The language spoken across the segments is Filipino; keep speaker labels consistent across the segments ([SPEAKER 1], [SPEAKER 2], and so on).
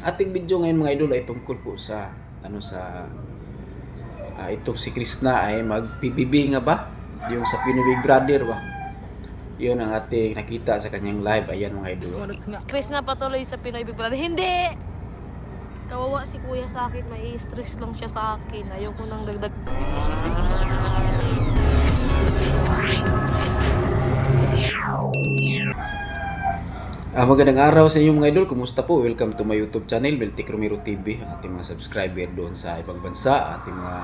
[SPEAKER 1] Ating video ngayon mga idol ay tungkol po sa itong si Krishna ay mag-PBB nga ba? Yung sa Pinoy Big Brother ba? Yun ang ating nakita sa kanyang live. Ayan mga idol.
[SPEAKER 2] Chris na patuloy sa Pinoy Big Brother. Hindi! Kawawa si kuya sa akin. May stress lang siya sa akin. Ayoko nang dagdag.
[SPEAKER 1] Magandang araw sa inyo mga idol. Kumusta po? Welcome to my YouTube channel, Beltic Romero TV. Ating mga subscriber doon sa ibang bansa, ating mga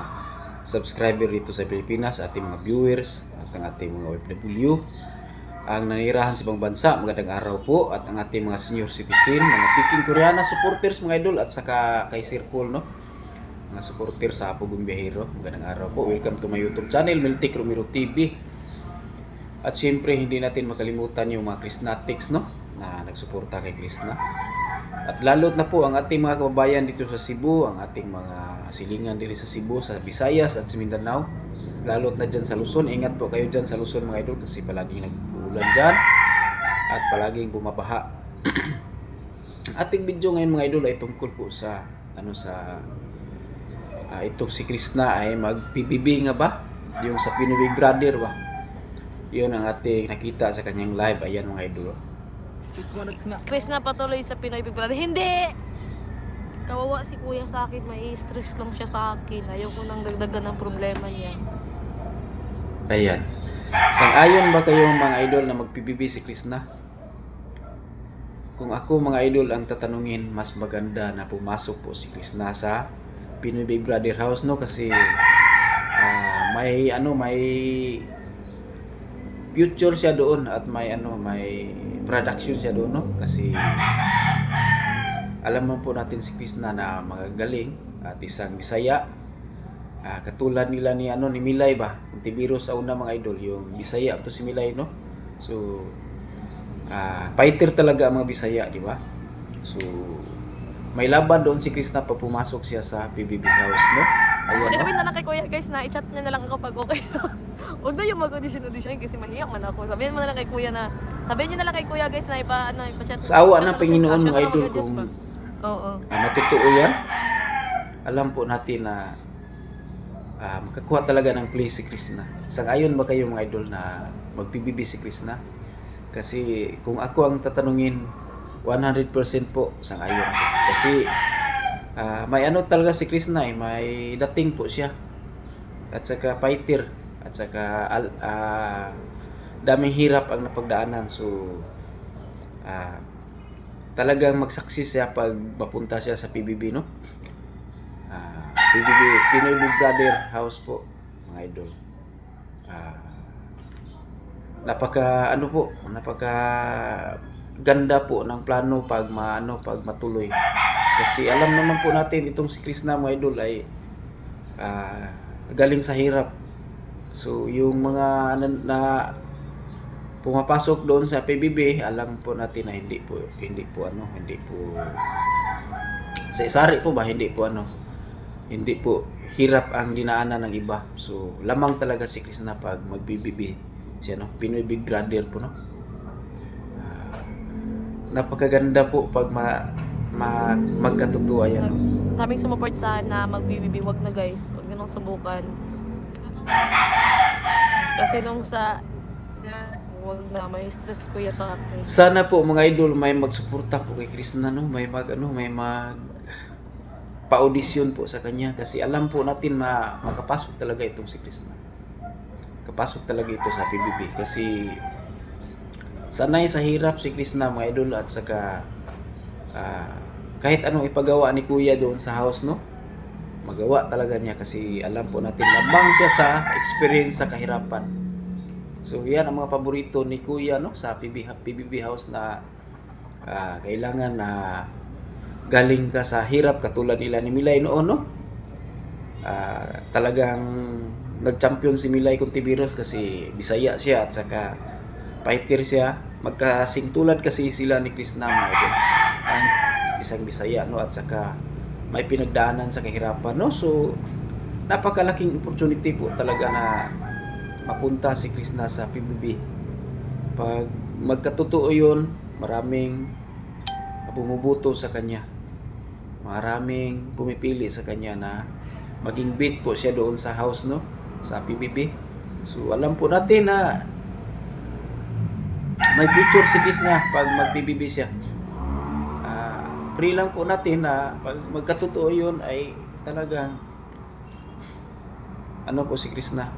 [SPEAKER 1] subscriber dito sa Pilipinas, ating mga viewers, at ang ating mga OFW. Ang nanirahan sa ibang bansa, magandang araw po. At ang ating mga senior citizen, mga Peking Koreana supporters mga idol, at saka kay Sir Paul, no? Mga supporter sa Apogong Biyahero, magandang araw po. Welcome to my YouTube channel, Beltic Romero TV. At syempre, hindi natin makalimutan yung mga Krishnatics, no? Na nagsuporta kay Krishna. At lalot na po ang ating mga kababayan dito sa Cebu, ang ating mga silingan dito sa Cebu, sa Visayas at sa Mindanao. Lalot na dyan sa Luzon. Ingat po kayo dyan sa Luzon mga idol kasi palaging nag-uulan dyan at palaging bumabaha. Ating video ngayon mga idol ay tungkol po sa itong si Krishna ay mag-PBB nga ba? Yung sa Pinoy Big Brother ba? Yun ang ating nakita sa kanyang live. Ayan mga idol.
[SPEAKER 2] Chris na patuloy sa Pinoy Big Brother. Hindi! Kawawa si kuya sa akin. May stress lang siya sa akin. Ayoko nang dagdagan ng problema niya.
[SPEAKER 1] Ayan. Sang-ayon ba kayo mga idol na mag-PBB si Krishna? Kung ako mga idol ang tatanungin, mas maganda na pumasok po si Krishna sa Pinoy Big Brother House, no? Kasi may future siya doon at may production siya doon, no? Kasi alam mo po natin si Krishna na magagaling at isang Bisaya. Katulad nila ni Milay ba? Tibiro sa una mga idol, yung Bisaya to si Milay, no? So fighter talaga ang mga Bisaya, di ba? So may laban doon si Krishna pa pumasok siya sa PBB House, no? Ayun, no?
[SPEAKER 2] Sabihin na lang kay kuya guys na i-chat niya na lang ako pag okay. Huwag na yung mag-audition kasi mahiyak man ako. Sabihin mo na lang kay kuya na, sabihin niyo na lang kay kuya guys na ipa-chat.
[SPEAKER 1] Sa awa ng Panginoon mga idol, kung
[SPEAKER 2] oo.
[SPEAKER 1] matutoo yan, alam po natin na makakuha talaga ng play si Krishna. Sang-ayon ba kayo mga idol na mag-PBB si Krishna? Kasi kung ako ang tatanungin, 100% po sang-ayon ako. Kasi may talaga si Krishna, may dating po siya. At saka fighter, at saka daming hirap ang napagdaanan. So talagang mag-success siya pag mapunta siya sa PBB, no? PBB, Pinoy Big Brother House po mga idol. Napaka ganda po ng plano pag matuloy. Kasi alam naman po natin itong si Krishna mga idol ay galing sa hirap. So yung mga na pumapasok doon sa PBB, alam po natin na hindi po sa isari po ba, hindi po hirap ang dinaanan ng iba. So lamang talaga si Krishna pag mag-PBB siya, no? Pinoy Big Brother po, no? Napakaganda po pag magkatotoo yan, no?
[SPEAKER 2] Daming sumuport sa na mag-BBB. Wag na guys, wag na nang subukan. Kasi nung wag na, may stress kuya sa akin.
[SPEAKER 1] Sana po mga idol may magsuporta po kay Krishna, no? May pa-audition po sa kanya kasi alam po natin na makapasok talaga itong si Krishna. Kapasok talaga ito sa PBB kasi sanay sa hirap si Krishna mga idol, at saka kahit anong ipagawa ni kuya doon sa house, no? Magawa talaga niya kasi alam po natin labang siya sa experience sa kahirapan. So yan ang mga paborito ni kuya, no? Sa PBB house na kailangan na galing ka sa hirap katulad nila ni Milay noon, no? Talagang nag-champion si Milay Contiveros kasi Bisaya siya at saka fighter siya. Magkasing tulad kasi sila ni Krishna mga idol. Ang isang Bisaya, no? At saka may pinagdaanan sa kahirapan, no? So napakalaking opportunity po talaga na mapunta si Krishna sa PBB. Pag magkatotoo yun, maraming bumubuto sa kanya. maraming pumipili sa kanya na maging bait po siya doon sa house, no, sa PBB. So alam po natin na may future si Krishna pag mag-PBB siya. Pray lang po natin na pag magkatotoo yun ay talagang ano po si Krishna,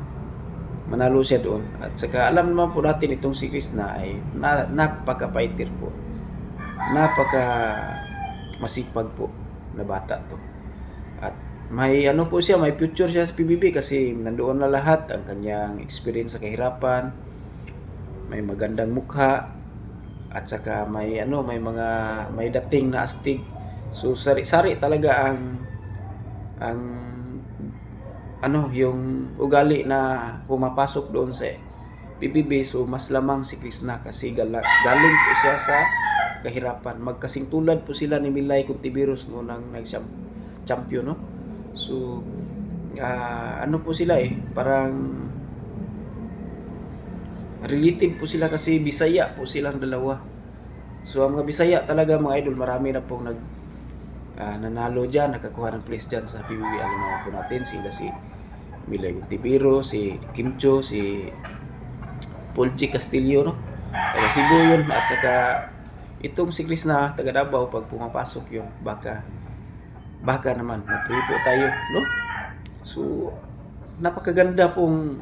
[SPEAKER 1] manalo siya doon. At saka alam naman po natin itong si Krishna ay napaka-fighter po. Napaka masipag po na bata to. At may ano po siya, may future siya sa PBB kasi nandoon na lahat ang kanyang experience sa kahirapan. May magandang mukha at saka may may dating na astig. So sari-sari talaga yung ugali na pumapasok doon sa PBB. So mas lamang si Krishna kasi galing po siya sa kahirapan. Magkasing tulad po sila ni Milay Contiveros noon nang nag-champion, no? So ano po sila parang related po sila kasi Bisaya po silang dalawa. So ang mga Bisaya talaga mga idol, marami na pong nanalo dyan, nakakuha ng place dyan sa PBB. Alam naman po natin sila si Milay Contiveros, si Kim Cho, si Paul G. Castillo, no? Taga Cebu yun. At saka itong si Krishna, taga Davao, pag pumapasok yun, baka naman, mag-pray po tayo, no? So, napakaganda pong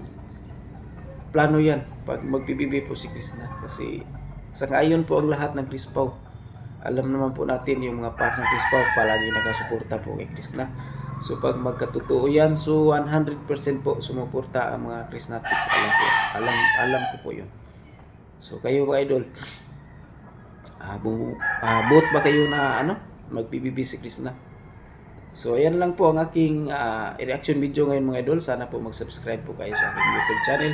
[SPEAKER 1] plano yan pag mag-PBB po si Krishna. Kasi sa ngayon po ang lahat ng Crispaw. Alam naman po natin yung mga fans ng Crispaw, palagi nakasuporta po kay Krishna. So pag magkatotoo yan, so 100% po sumuporta ang mga Krishnatics. Alam ko po yun. So kayo ba idol, both ba kayo na mag-PBB si Krishna? So ayan lang po ang aking reaction video ngayon mga idol. Sana po mag-subscribe po kayo sa aking YouTube channel,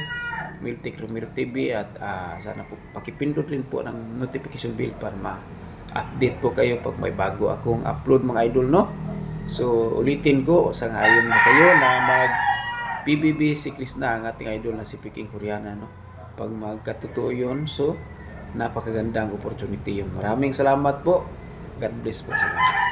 [SPEAKER 1] Miltic Romero TV, at sana po pakipindot rin po ng notification bell para ma-update po kayo pag may bago akong upload mga idol, no? So ulitin ko, sangayon na kayo na mag-PBB si Krishna, ang ating idol na si Peking Koreana, no? Pag magkatotoo yun, so napakagandang opportunity yun. Maraming salamat po. God bless po sa inyo.